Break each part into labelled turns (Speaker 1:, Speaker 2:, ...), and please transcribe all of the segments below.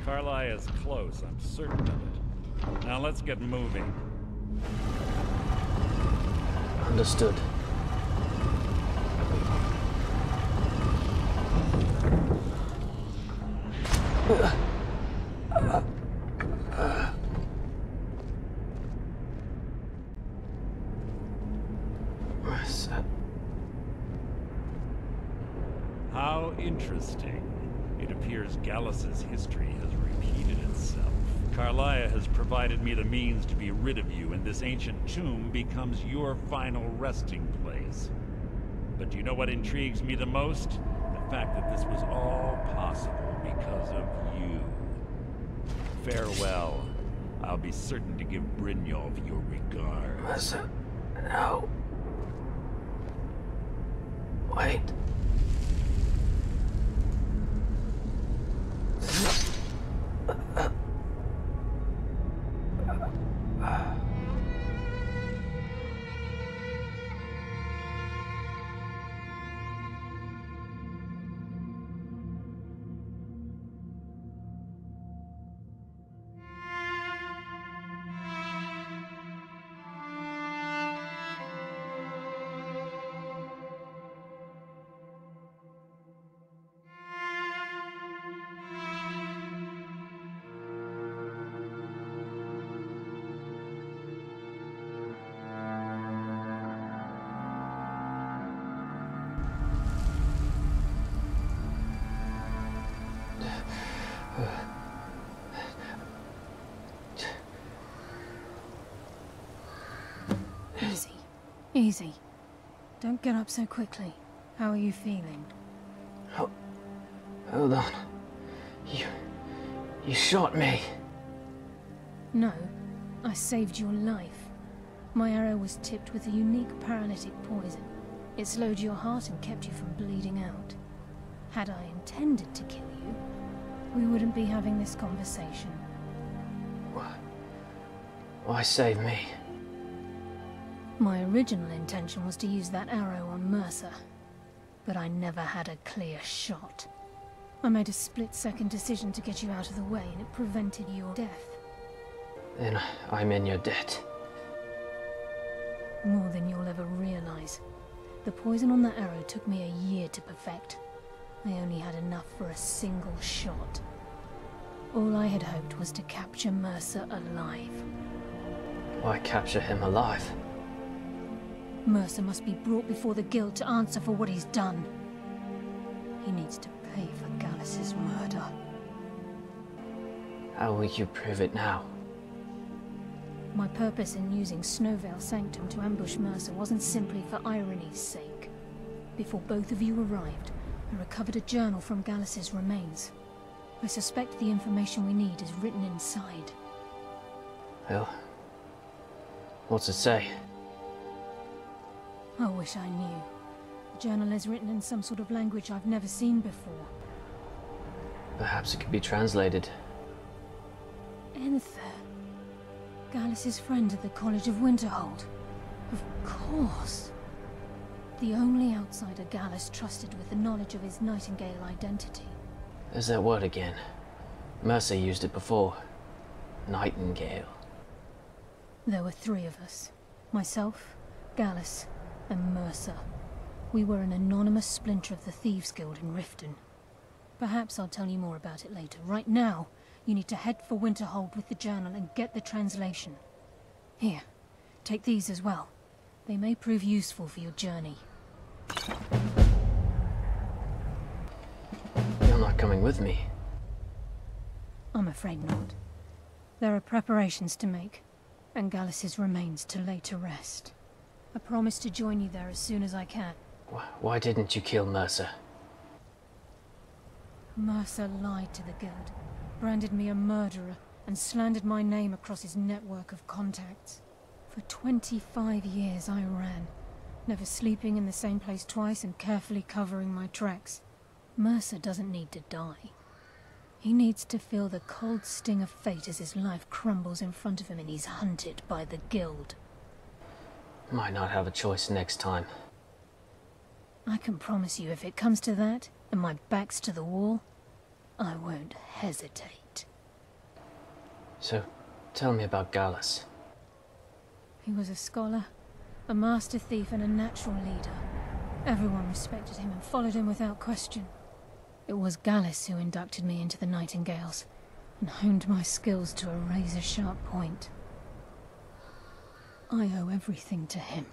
Speaker 1: Karliah is close, I'm certain of it. Now let's get moving.
Speaker 2: Understood. Mercer.
Speaker 1: How interesting. It appears Gallus's history has repeated itself. Karliah has provided me the means to be rid of you, and this ancient tomb becomes your final resting place. But do you know what intrigues me the most? The fact that this was all possible because of you. Farewell. I'll be certain to give Brynjolf your regards.
Speaker 2: Mercer, no. Wait.
Speaker 3: Easy. Easy. Don't get up so quickly. How are you feeling?
Speaker 2: Hold on. You shot me.
Speaker 3: No. I saved your life. My arrow was tipped with a unique paralytic poison. It slowed your heart and kept you from bleeding out. Had I intended to kill you, we wouldn't be having this conversation.
Speaker 2: Why save me?
Speaker 3: My original intention was to use that arrow on Mercer, but I never had a clear shot. I made a split-second decision to get you out of the way, and it prevented your death.
Speaker 2: Then I'm in your debt.
Speaker 3: More than you'll ever realize. The poison on that arrow took me a year to perfect. I only had enough for a single shot. All I had hoped was to capture Mercer alive.
Speaker 2: Why capture him alive?
Speaker 3: Mercer must be brought before the Guild to answer for what he's done. He needs to pay for Gallus's murder.
Speaker 2: How will you prove it now?
Speaker 3: My purpose in using Snowveil Sanctum to ambush Mercer wasn't simply for irony's sake. Before both of you arrived, I recovered a journal from Gallus's remains. I suspect the information we need is written inside.
Speaker 2: Well, what's it say?
Speaker 3: I wish I knew. The journal is written in some sort of language I've never seen before.
Speaker 2: Perhaps it could be translated.
Speaker 3: Enther. Gallus's friend at the College of Winterhold. Of course. The only outsider Gallus trusted with the knowledge of his Nightingale identity.
Speaker 2: There's that word again. Mercer used it before. Nightingale.
Speaker 3: There were three of us. Myself, Gallus, and Mercer. We were an anonymous splinter of the Thieves Guild in Riften. Perhaps I'll tell you more about it later. Right now, you need to head for Winterhold with the journal and get the translation. Here, take these as well. They may prove useful for your journey.
Speaker 2: You're not coming with me.
Speaker 3: I'm afraid not. There are preparations to make, and Gallus's remains to lay to rest. I promise to join you there as soon as I can.
Speaker 2: Why didn't you kill Mercer?
Speaker 3: Mercer lied to the Guild, branded me a murderer, and slandered my name across his network of contacts. For 25 years I ran, never sleeping in the same place twice and carefully covering my tracks. Mercer doesn't need to die. He needs to feel the cold sting of fate as his life crumbles in front of him and he's hunted by the Guild.
Speaker 2: Might not have a choice next time.
Speaker 3: I can promise you if it comes to that, and my back's to the wall, I won't hesitate.
Speaker 2: So, tell me about Gallus.
Speaker 3: He was a scholar, a master thief and a natural leader. Everyone respected him and followed him without question. It was Gallus who inducted me into the Nightingales, and honed my skills to a razor-sharp point. I owe everything to him.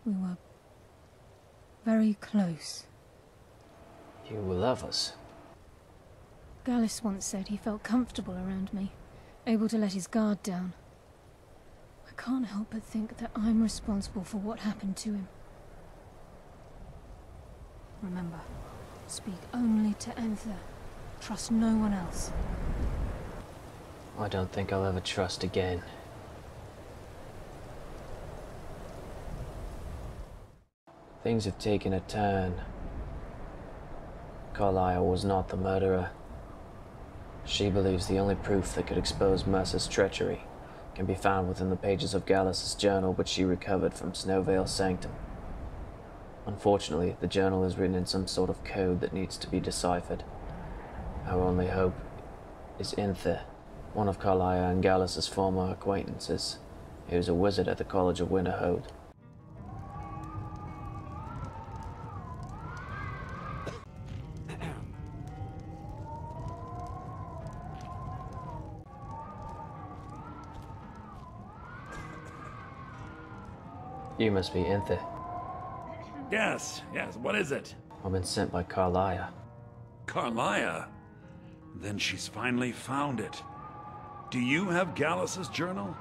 Speaker 3: We were very close.
Speaker 2: You were lovers.
Speaker 3: Gallus once said he felt comfortable around me, able to let his guard down. I can't help but think that I'm responsible for what happened to him. Remember, speak only to Enther. Trust no one else.
Speaker 2: I don't think I'll ever trust again. Things have taken a turn. Karliah was not the murderer. She believes the only proof that could expose Mercer's treachery can be found within the pages of Gallus's journal, which she recovered from Snowvale Sanctum. Unfortunately, the journal is written in some sort of code that needs to be deciphered. Our only hope is Enther, one of Karliah and Gallus's former acquaintances. He was a wizard at the College of Winterhold. You must be Enther.
Speaker 1: Yes, what is it?
Speaker 2: I've been sent by Karliah.
Speaker 1: Karliah? Then she's finally found it. Do you have Gallus's journal?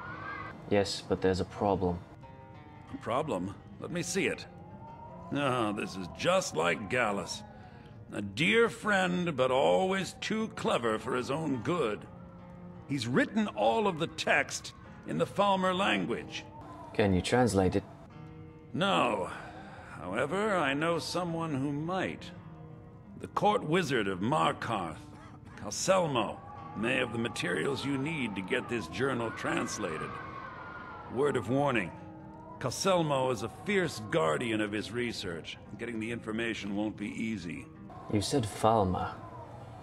Speaker 2: Yes, but there's a problem.
Speaker 1: A problem? Let me see it. Ah, this is just like Gallus. A dear friend, but always too clever for his own good. He's written all of the text in the Falmer language.
Speaker 2: Can you translate it?
Speaker 1: No. However, I know someone who might. The court wizard of Markarth, Calselmo, may have the materials you need to get this journal translated. Word of warning, Calselmo is a fierce guardian of his research. Getting the information won't be easy.
Speaker 2: You said Falmer.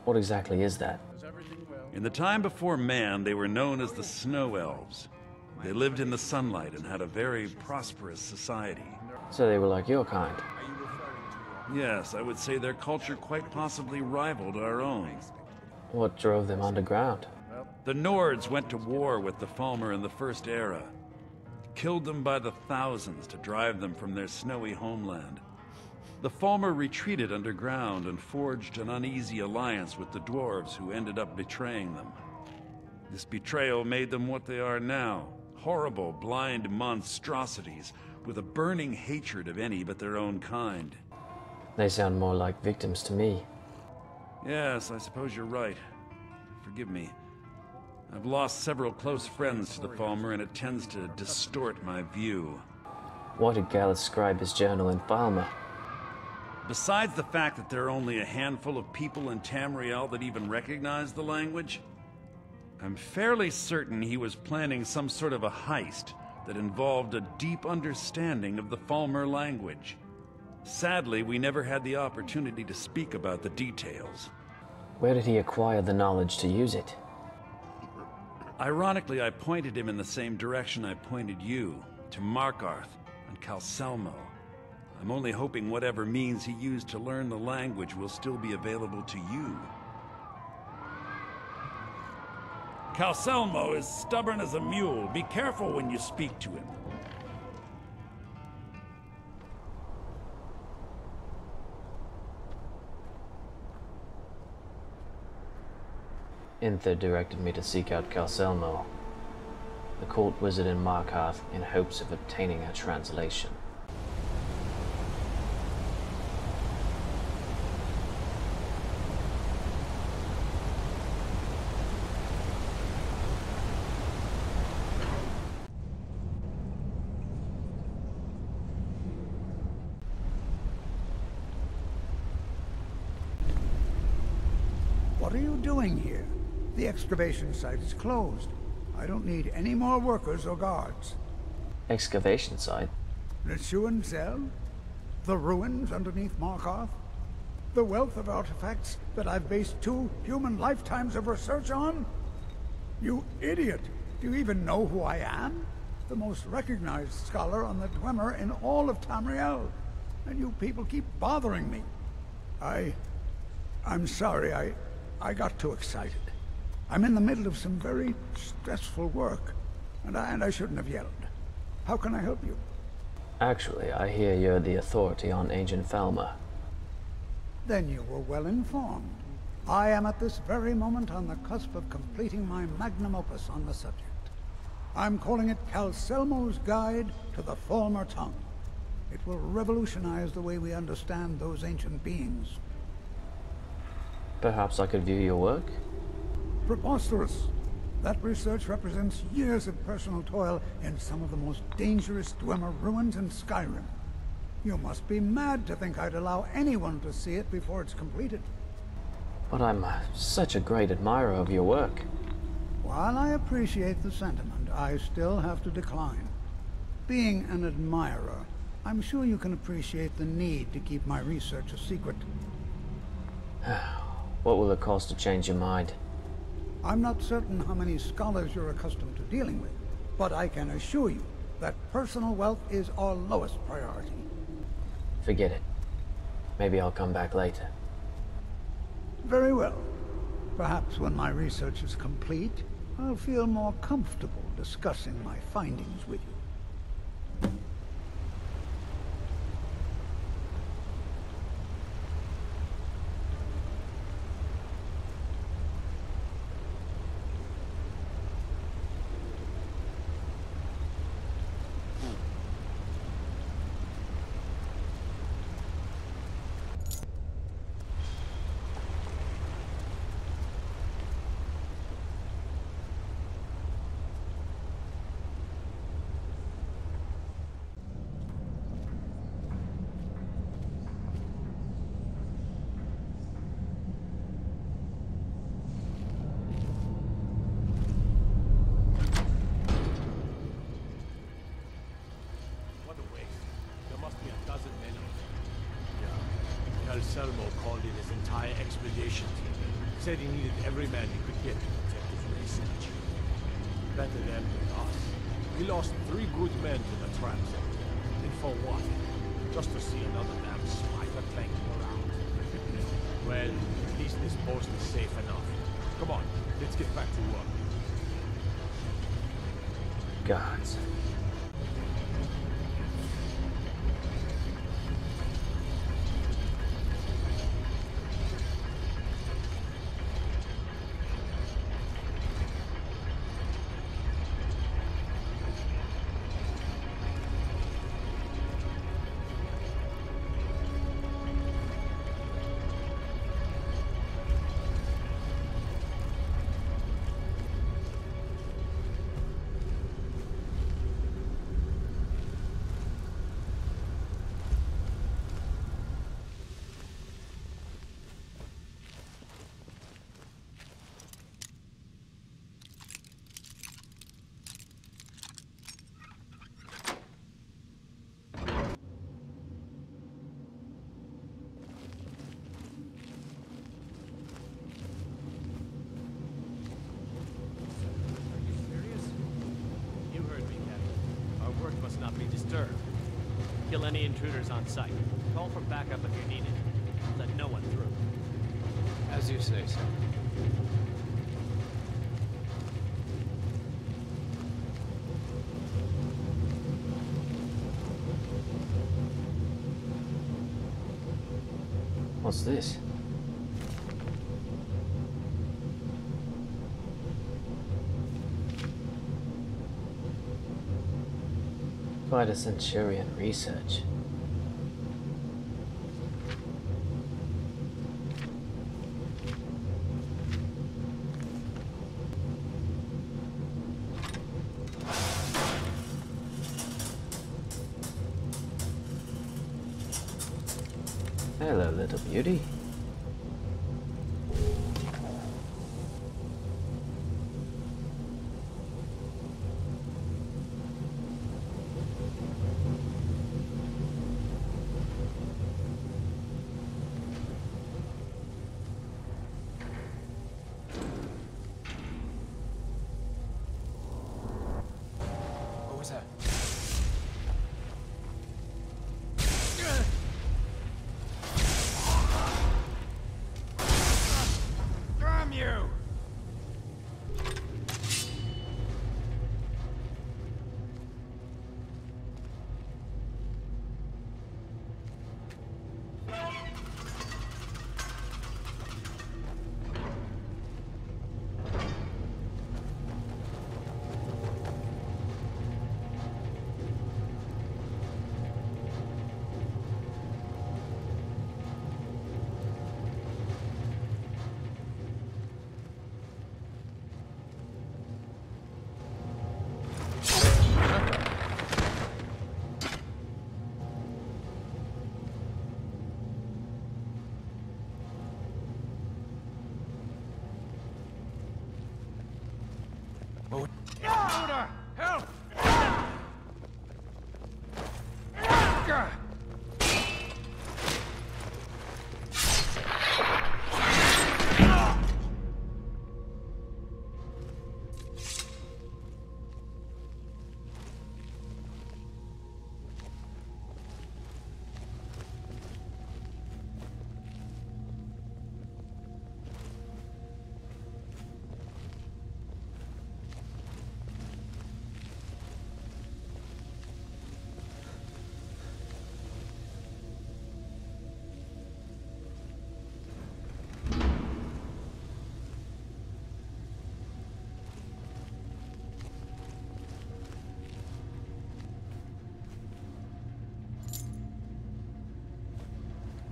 Speaker 2: What exactly is that?
Speaker 1: In the time before man, they were known as the Snow Elves. They lived in the sunlight and had a very prosperous society.
Speaker 2: So they were like your kind.
Speaker 1: Yes, I would say their culture quite possibly rivaled our own.
Speaker 2: What drove them underground?
Speaker 1: The Nords went to war with the Falmer in the First Era. Killed them by the thousands to drive them from their snowy homeland. The Falmer retreated underground and forged an uneasy alliance with the dwarves, who ended up betraying them. This betrayal made them what they are now. Horrible, blind monstrosities with a burning hatred of any but their own kind.
Speaker 2: They sound more like victims to me.
Speaker 1: Yes, I suppose you're right. Forgive me. I've lost several close friends to the Falmer, and it tends to distort my view.
Speaker 2: Why did Gallus scribe his journal in Falmer?
Speaker 1: Besides the fact that there are only a handful of people in Tamriel that even recognize the language, I'm fairly certain he was planning some sort of a heist that involved a deep understanding of the Falmer language. Sadly, we never had the opportunity to speak about the details.
Speaker 2: Where did he acquire the knowledge to use it?
Speaker 1: Ironically, I pointed him in the same direction I pointed you, to Markarth and Calselmo. I'm only hoping whatever means he used to learn the language will still be available to you. Calselmo is stubborn as a mule. Be careful when you speak to him.
Speaker 2: Enther directed me to seek out Calselmo, the court wizard in Markarth, in hopes of obtaining a translation.
Speaker 4: What are you doing here? The excavation site is closed. I don't need any more workers or guards.
Speaker 2: Excavation site?
Speaker 4: The Shuan Cell? The ruins underneath Markarth? The wealth of artifacts that I've based 2 human lifetimes of research on? You idiot! Do you even know who I am? The most recognized scholar on the Dwemer in all of Tamriel. And you people keep bothering me. I'm sorry, I got too excited. I'm in the middle of some very stressful work, and I shouldn't have yelled. How can I help you?
Speaker 2: Actually, I hear you're the authority on ancient Falmer.
Speaker 4: Then you were well informed. I am at this very moment on the cusp of completing my magnum opus on the subject. I'm calling it Calcelmo's Guide to the Falmer Tongue. It will revolutionize the way we understand those ancient beings.
Speaker 2: Perhaps I could view your work?
Speaker 4: Preposterous. That research represents years of personal toil in some of the most dangerous Dwemer ruins in Skyrim. You must be mad to think I'd allow anyone to see it before it's completed.
Speaker 2: But I'm such a great admirer of your work.
Speaker 4: While I appreciate the sentiment, I still have to decline. Being an admirer, I'm sure you can appreciate the need to keep my research a secret.
Speaker 2: What will it cost to change your mind?
Speaker 4: I'm not certain how many scholars you're accustomed to dealing with, but I can assure you that personal wealth is our lowest priority.
Speaker 2: Forget it. Maybe I'll come back later.
Speaker 4: Very well. Perhaps when my research is complete, I'll feel more comfortable discussing my findings with you.
Speaker 5: Selmo called in his entire expedition team. Said he needed every man he could get to protect his research. Better them than us. We lost 3 good men to the traps. And for what? Just to see another damn spider clanking around. Well, at least this post is safe enough. Come on, let's get back to work.
Speaker 2: Gods.
Speaker 6: Kill any intruders on site. Call for backup if you need it. Let no one through.
Speaker 7: As you say, sir.
Speaker 2: What's this? Quite a Centurion research. Hello, little beauty.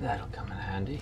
Speaker 2: That'll come in handy.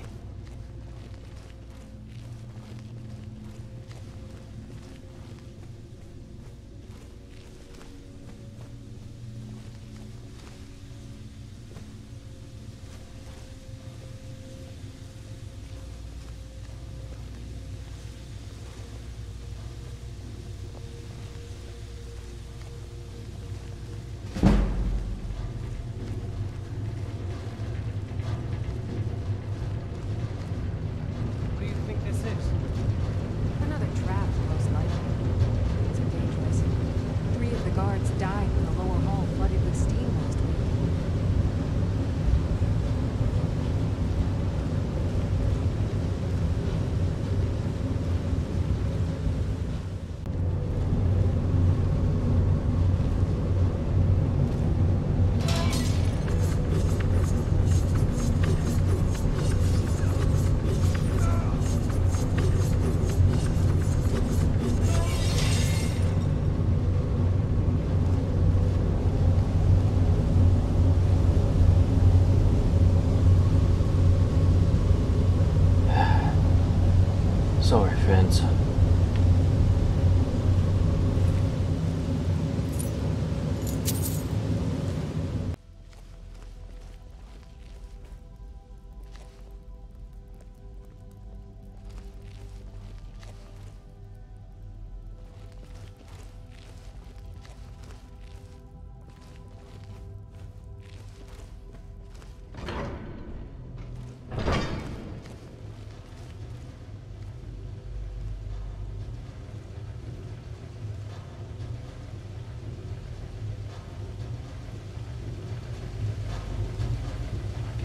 Speaker 2: Sorry, friends.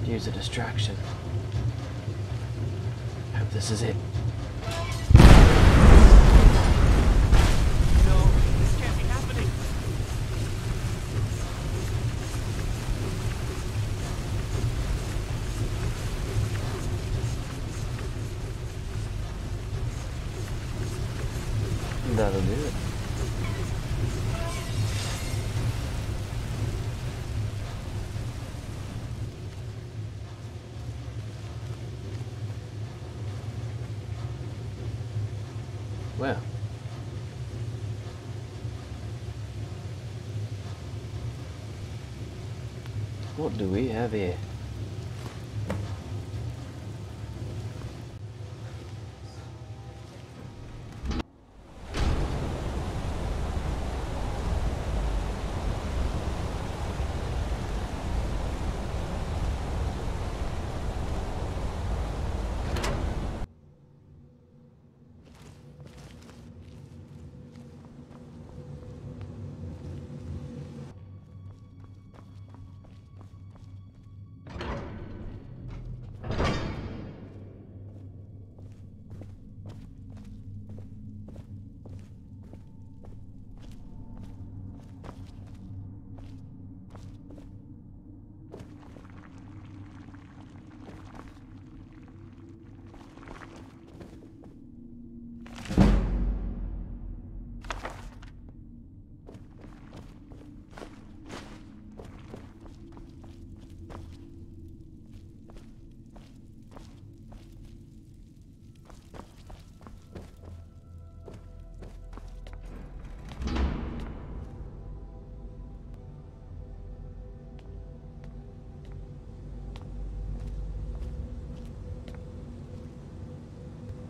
Speaker 2: Use a distraction. Hope this is it.
Speaker 6: No, this can't be happening.
Speaker 2: That'll do it. Well, what do we have here?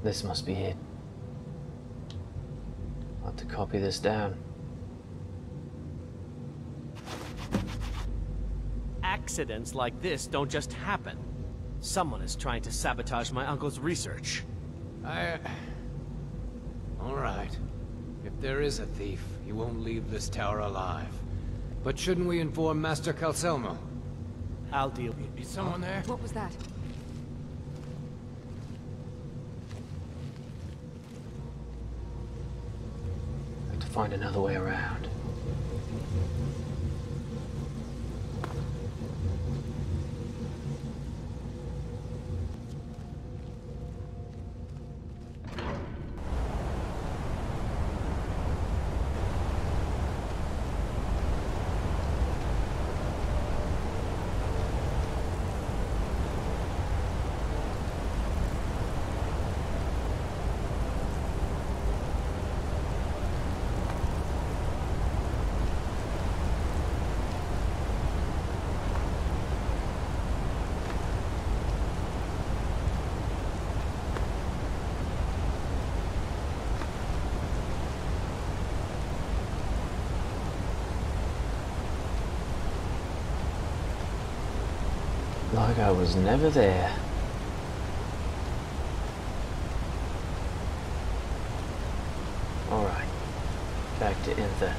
Speaker 2: This must be it. I'll have to copy this down.
Speaker 6: Accidents like this don't just happen. Someone is trying to sabotage my uncle's research.
Speaker 7: Alright. If there is a thief, he won't leave this tower alive. But shouldn't we inform Master Calselmo?
Speaker 6: I'll deal.
Speaker 7: Is someone there?
Speaker 8: What was that?
Speaker 2: Have to find another way around. Like I was never there. Alright, back to Intha.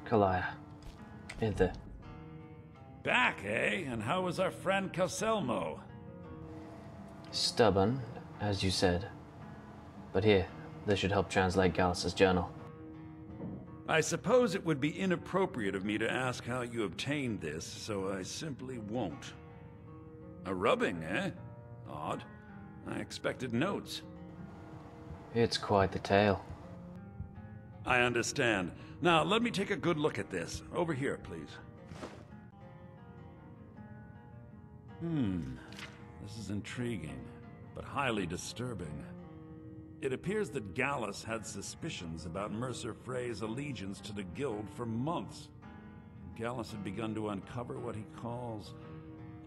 Speaker 2: Karliah. Intha.
Speaker 1: Back, eh? And how was our friend Calselmo?
Speaker 2: Stubborn, as you said. But here, this should help translate Gallus's journal.
Speaker 1: I suppose it would be inappropriate of me to ask how you obtained this, so I simply won't. A rubbing, eh? Odd. I expected notes.
Speaker 2: It's quite the tale.
Speaker 1: I understand. Now, let me take a good look at this. Over here, please. This is intriguing, but highly disturbing. It appears that Gallus had suspicions about Mercer Frey's allegiance to the Guild for months. Gallus had begun to uncover what he calls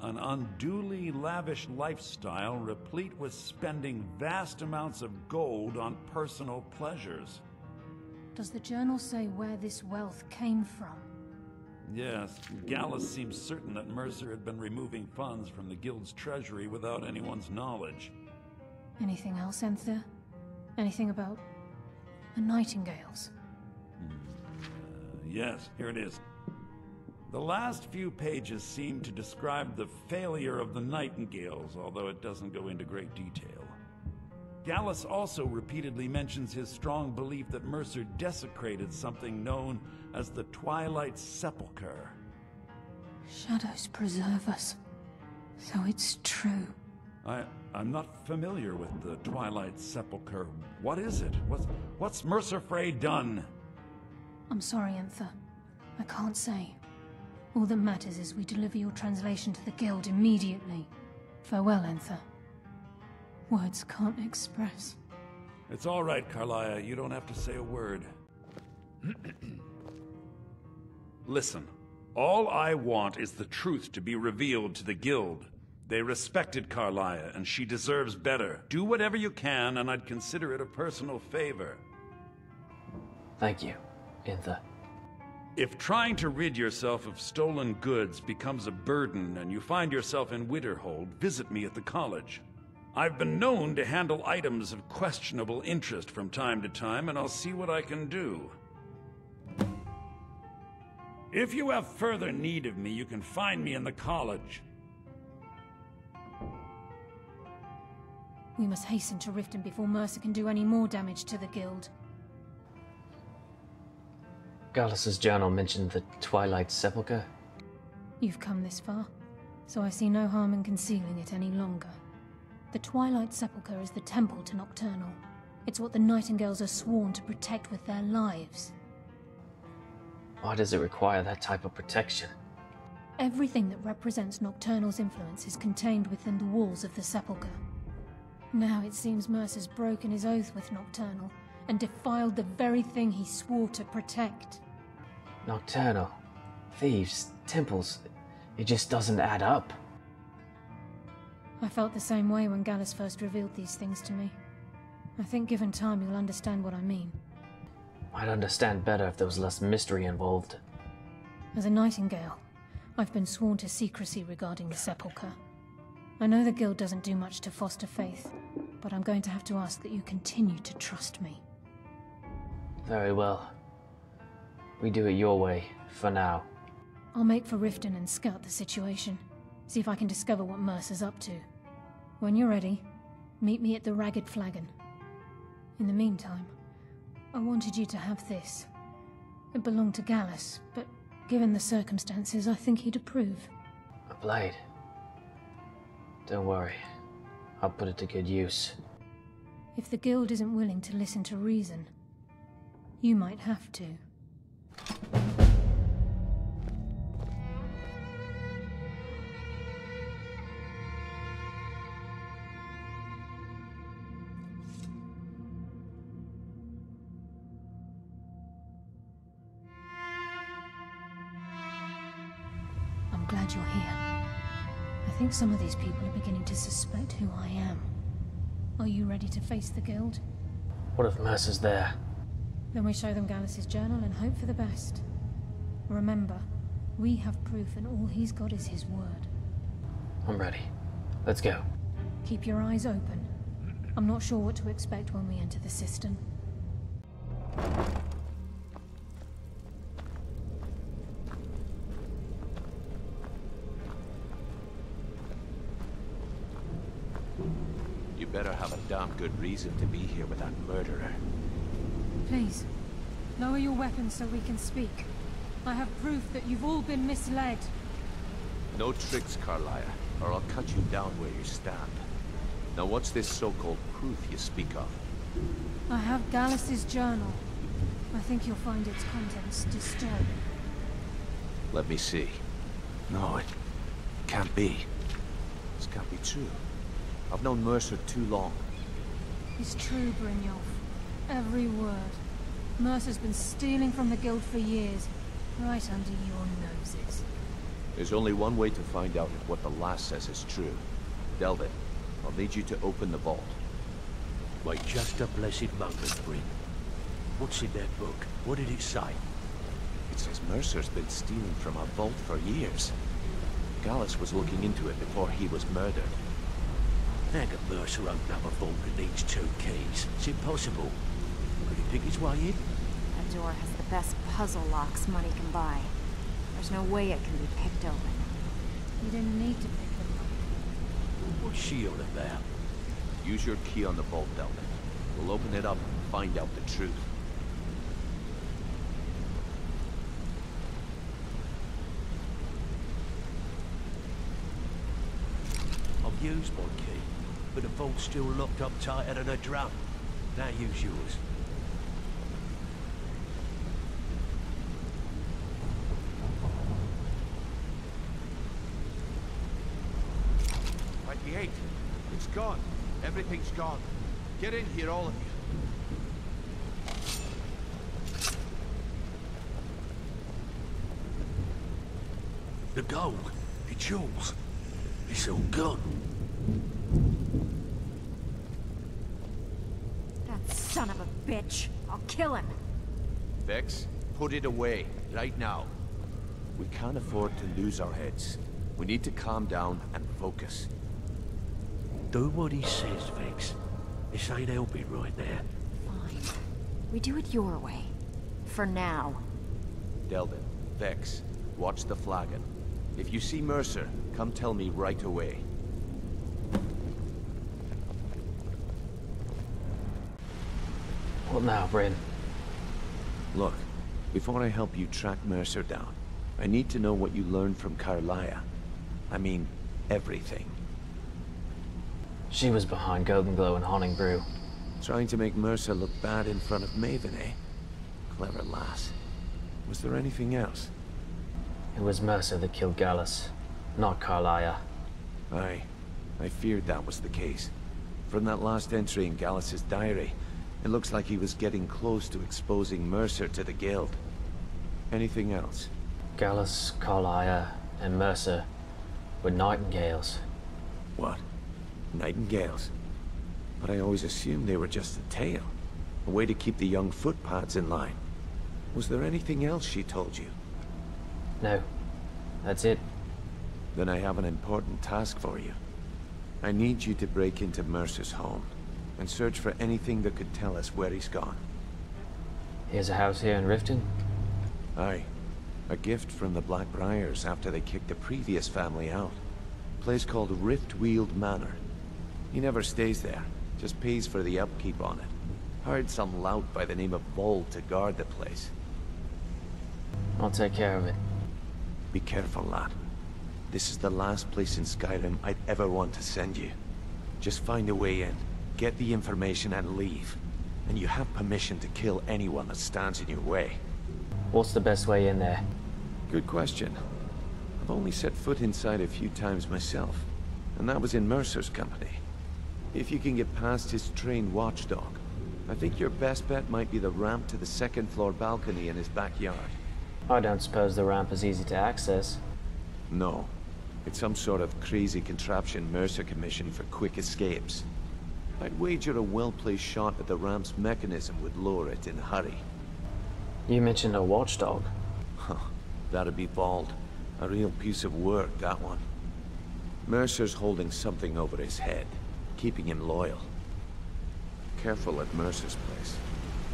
Speaker 1: an unduly lavish lifestyle replete with spending vast amounts of gold on personal pleasures.
Speaker 3: Does the journal say where this wealth came from?
Speaker 1: Yes, Gallus seems certain that Mercer had been removing funds from the Guild's treasury without anyone's knowledge.
Speaker 3: Anything else, Enthir? Anything about the Nightingales?
Speaker 1: Yes, here it is. The last few pages seem to describe the failure of the Nightingales, although it doesn't go into great detail. Gallus also repeatedly mentions his strong belief that Mercer desecrated something known as the Twilight Sepulchre.
Speaker 3: Shadows preserve us. So it's true.
Speaker 1: I'm not familiar with the Twilight Sepulchre. What is it? What's Mercer Frey done?
Speaker 3: I'm sorry, Enthir. I can't say. All that matters is we deliver your translation to the Guild immediately. Farewell, Enthir. Words can't express.
Speaker 1: It's all right, Karliah. You don't have to say a word. Listen, all I want is the truth to be revealed to the Guild. They respected Karliah, and she deserves better. Do whatever you can, and I'd consider it a personal favor.
Speaker 2: Thank you, Intha.
Speaker 1: If trying to rid yourself of stolen goods becomes a burden and you find yourself in Winterhold, visit me at the college. I've been known to handle items of questionable interest from time to time, and I'll see what I can do. If you have further need of me, you can find me in the college.
Speaker 3: We must hasten to Riften before Mercer can do any more damage to the Guild.
Speaker 2: Gallus's journal mentioned the Twilight Sepulchre.
Speaker 3: You've come this far, so I see no harm in concealing it any longer. The Twilight Sepulchre is the temple to Nocturnal. It's what the Nightingales are sworn to protect with their lives.
Speaker 2: Why does it require that type of protection?
Speaker 3: Everything that represents Nocturnal's influence is contained within the walls of the Sepulchre. Now it seems Mercer's broken his oath with Nocturnal and defiled the very thing he swore to protect.
Speaker 2: Nocturnal, thieves, temples, it just doesn't add up.
Speaker 3: I felt the same way when Gallus first revealed these things to me. I think given time you'll understand what I mean.
Speaker 2: I'd understand better if there was less mystery involved.
Speaker 3: As a Nightingale, I've been sworn to secrecy regarding the Sepulchre. I know the Guild doesn't do much to foster faith, but I'm going to have to ask that you continue to trust me.
Speaker 2: Very well. We do it your way, for now.
Speaker 3: I'll make for Riften and scout the situation. See if I can discover what Mercer's up to. When you're ready, meet me at the Ragged Flagon. In the meantime, I wanted you to have this. It belonged to Gallus, but given the circumstances, I think he'd approve.
Speaker 2: A blade. Don't worry. I'll put it to good use.
Speaker 3: If the Guild isn't willing to listen to reason, you might have to. I'm glad you're here. I think some of these people are beginning to suspect who I am. Are you ready to face the Guild?
Speaker 2: What if Mercer's there?
Speaker 3: Then we show them Gallus's journal and hope for the best. Remember, we have proof and all he's got is his word.
Speaker 2: I'm ready. Let's go.
Speaker 3: Keep your eyes open. I'm not sure what to expect when we enter the cistern.
Speaker 8: You better have a damn good reason to be here with that murderer.
Speaker 3: Please, lower your weapons so we can speak. I have proof that you've all been misled.
Speaker 8: No tricks, Karliah, or I'll cut you down where you stand. Now what's this so-called proof you speak of?
Speaker 3: I have Gallus's journal. I think you'll find its contents disturbing.
Speaker 8: Let me see. No, it can't be. This can't be true. I've known Mercer too long.
Speaker 3: It's true, Brynjolf. Every word. Mercer's been stealing from the Guild for years, right under your noses.
Speaker 8: There's only one way to find out if what the lass says is true. Delvin, I'll need you to open the vault.
Speaker 9: Wait just a blessed moment, Bryn. What's in that book? What did it say?
Speaker 8: It says Mercer's been stealing from our vault for years. Gallus was looking into it before he was murdered.
Speaker 9: How can Mercer open up a vault that needs 2 keys? It's impossible. Could he pick his way in?
Speaker 10: That door has the best puzzle locks money can buy. There's no way it can be picked open.
Speaker 3: You didn't need to pick them up.
Speaker 9: What's she on about?
Speaker 8: Use your key on the vault, Delvin. We'll open it up and find out the truth.
Speaker 9: I've used my key, but the vault's still locked up tighter than a drum. Now use yours.
Speaker 5: Right, the 8. It's gone. Everything's gone. Get in here, all of you.
Speaker 9: The gold, the jewels, it's all gone.
Speaker 10: That son of a bitch. I'll kill him.
Speaker 8: Vex, put it away, right now. We can't afford to lose our heads. We need to calm down and focus.
Speaker 9: Do what he says, Vex. This ain't helping right now.
Speaker 10: Fine. We do it your way. For now.
Speaker 8: Delvin, Vex, watch the flagon. If you see Mercer, come tell me right away.
Speaker 2: What now, Bryn?
Speaker 8: Look, before I help you track Mercer down, I need to know what you learned from Karliah. I mean, everything.
Speaker 2: She was behind Golden Glow and Haunting Brew.
Speaker 8: Trying to make Mercer look bad in front of Maven, eh? Clever lass. Was there anything else?
Speaker 2: It was Mercer that killed Gallus, not Karliah.
Speaker 8: Aye. I feared that was the case. From that last entry in Gallus's diary, it looks like he was getting close to exposing Mercer to the Guild. Anything else?
Speaker 2: Gallus, Karliah, and Mercer were nightingales.
Speaker 8: What? Nightingales? But I always assumed they were just a tale. A way to keep the young footpads in line. Was there anything else she told you?
Speaker 2: No. That's it.
Speaker 8: Then I have an important task for you. I need you to break into Mercer's home and search for anything that could tell us where he's gone.
Speaker 2: Here's a house here in Riften.
Speaker 8: Aye. A gift from the Blackbriars after they kicked the previous family out. Place called Riftweald Manor. He never stays there, just pays for the upkeep on it. Hired some lout by the name of Vol to guard the place.
Speaker 2: I'll take care of it.
Speaker 8: Be careful, lad. This is the last place in Skyrim I'd ever want to send you. Just find a way in, get the information and leave. And you have permission to kill anyone that stands in your way.
Speaker 2: What's the best way in there?
Speaker 8: Good question. I've only set foot inside a few times myself, and that was in Mercer's company. If you can get past his trained watchdog, I think your best bet might be the ramp to the second-floor balcony in his backyard.
Speaker 2: I don't suppose the ramp is easy to access.
Speaker 8: No. It's some sort of crazy contraption Mercer commissioned for quick escapes. I'd wager a well-placed shot at the ramp's mechanism would lower it in a hurry.
Speaker 2: You mentioned a watchdog.
Speaker 8: Huh. That'd be bald. A real piece of work, that one. Mercer's holding something over his head, keeping him loyal. Careful at Mercer's place.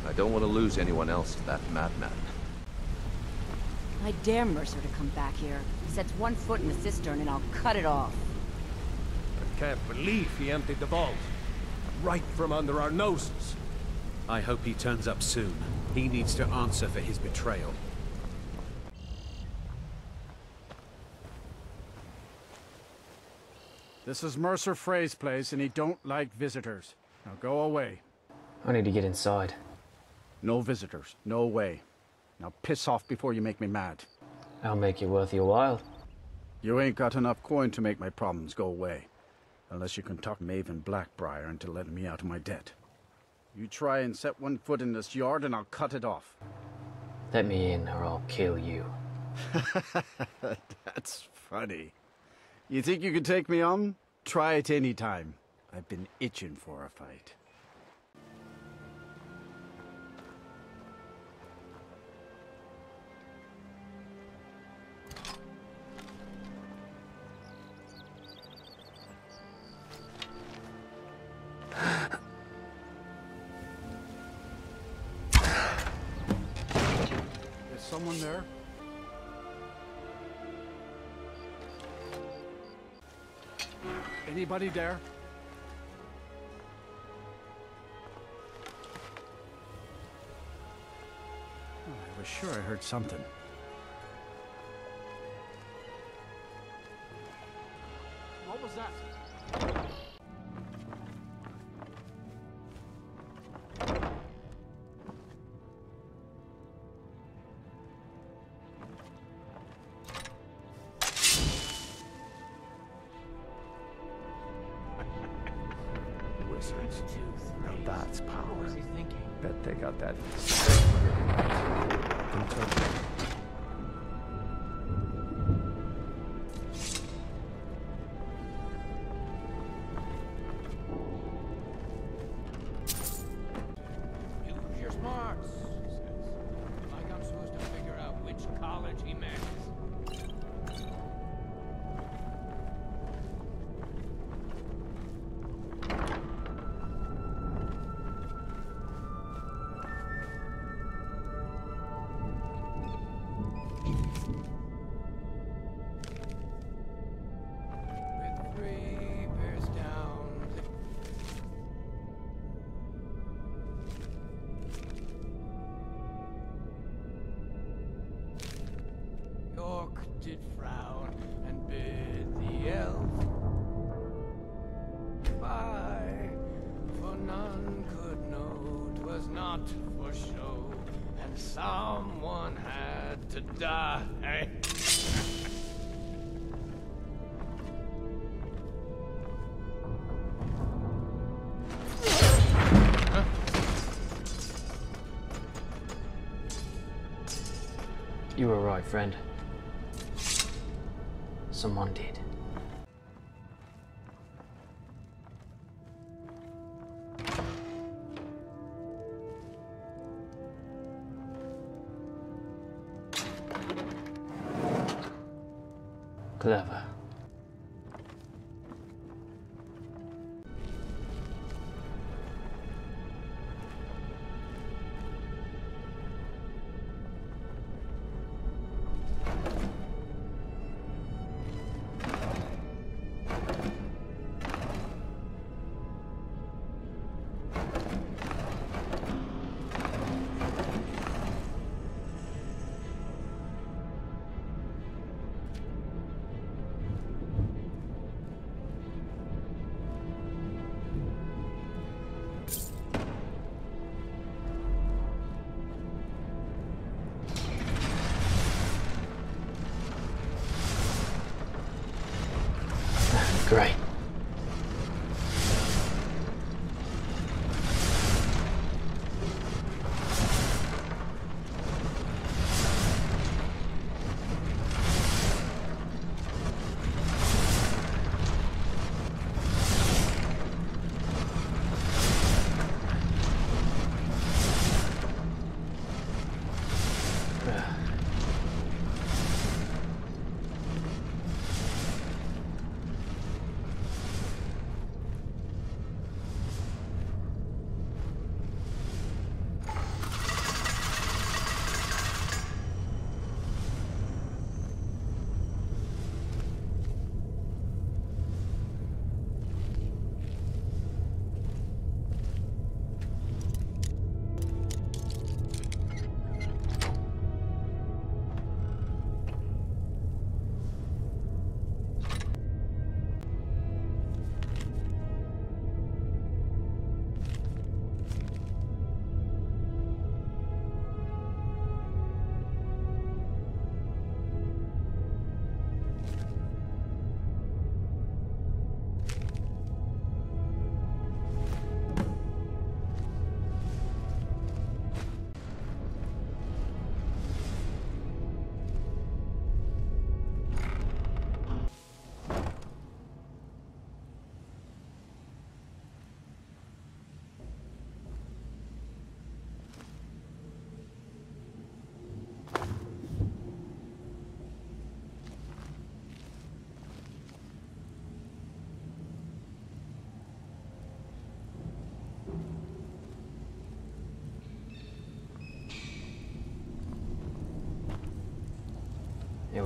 Speaker 8: I don't want to lose anyone else to that madman.
Speaker 10: I dare Mercer to come back here. Sets one foot in the cistern and I'll cut it off.
Speaker 5: I can't believe he emptied the vault. Right from under our noses.
Speaker 11: I hope he turns up soon. He needs to answer for his betrayal.
Speaker 12: This is Mercer Frey's place, and he don't like visitors. Now go away.
Speaker 2: I need to get inside.
Speaker 12: No visitors. No way. Now piss off before you make me mad.
Speaker 2: I'll make it worth your while.
Speaker 12: You ain't got enough coin to make my problems go away. Unless you can talk Maven Blackbriar into letting me out of my debt. You try and set one foot in this yard and I'll cut it off.
Speaker 2: Let me in or I'll kill you.
Speaker 12: That's funny. You think you can take me on? Try it any time. I've been itching for a fight. Is someone there? Anybody there? Oh, I was sure I heard something. What was that?
Speaker 8: Now that's power.
Speaker 6: What was he thinking?
Speaker 8: Bet they got that.
Speaker 7: Use your smarts, he says. Like I'm supposed to figure out which college he meant. Did frown and bid the elf bye, for none could know 'twas not for show, and someone had to die.
Speaker 2: You were right, friend. Someone did. Clever.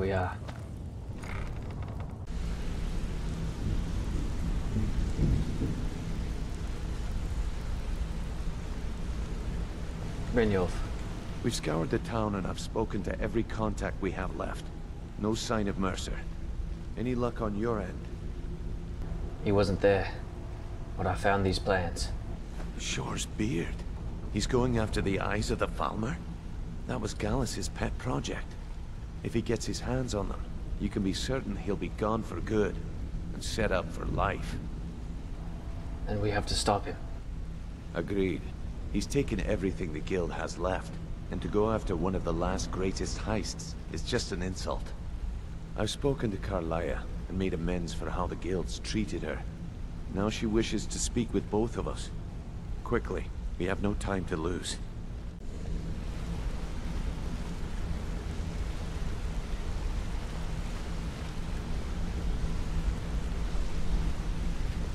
Speaker 2: we are. Brynjolf.
Speaker 8: We've scoured the town and I've spoken to every contact we have left. No sign of Mercer. Any luck on your end?
Speaker 2: He wasn't there, but I found these plans.
Speaker 8: Shore's beard. He's going after the eyes of the Falmer? That was Gallus's pet project. If he gets his hands on them, you can be certain he'll be gone for good, and set up for life.
Speaker 2: And we have to stop him.
Speaker 8: Agreed. He's taken everything the guild has left, and to go after one of the last greatest heists is just an insult. I've spoken to Karliah and made amends for how the guild's treated her. Now she wishes to speak with both of us. Quickly, we have no time to lose.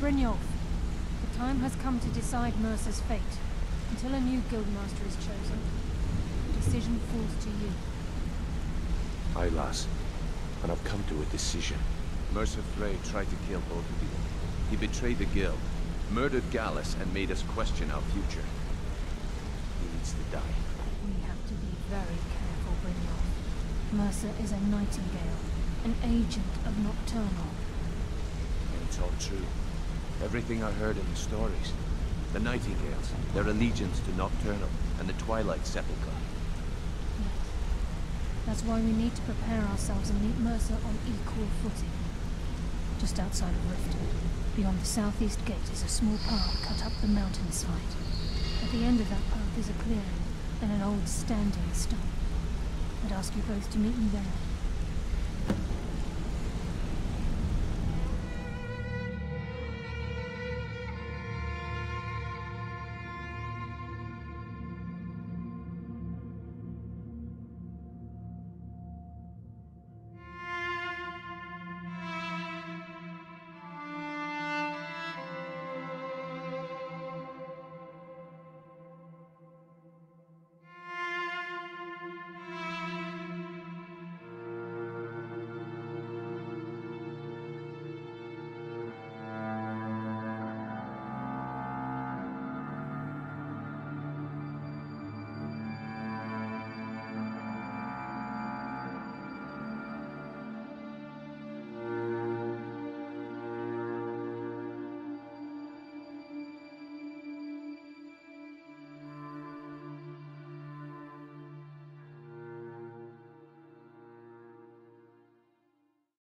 Speaker 3: Brynjolf, the time has come to decide Mercer's fate. Until a new guildmaster is chosen, the decision falls to you.
Speaker 8: Aye, lass. But I've come to a decision. Mercer Frey tried to kill both of you. He betrayed the guild, murdered Gallus, and made us question our future. He needs to die.
Speaker 3: We have to be very careful, Brynjolf. Mercer is a nightingale, an agent of Nocturnal.
Speaker 8: It's all true. Everything I heard in the stories. The Nightingales, their allegiance to Nocturnal, and the Twilight Sepulchre.
Speaker 3: Yes. That's why we need to prepare ourselves and meet Mercer on equal footing. Just outside of Rift, beyond the southeast gate is a small path cut up the mountainside. At the end of that path is a clearing and an old standing stone. I'd ask you both to meet me there.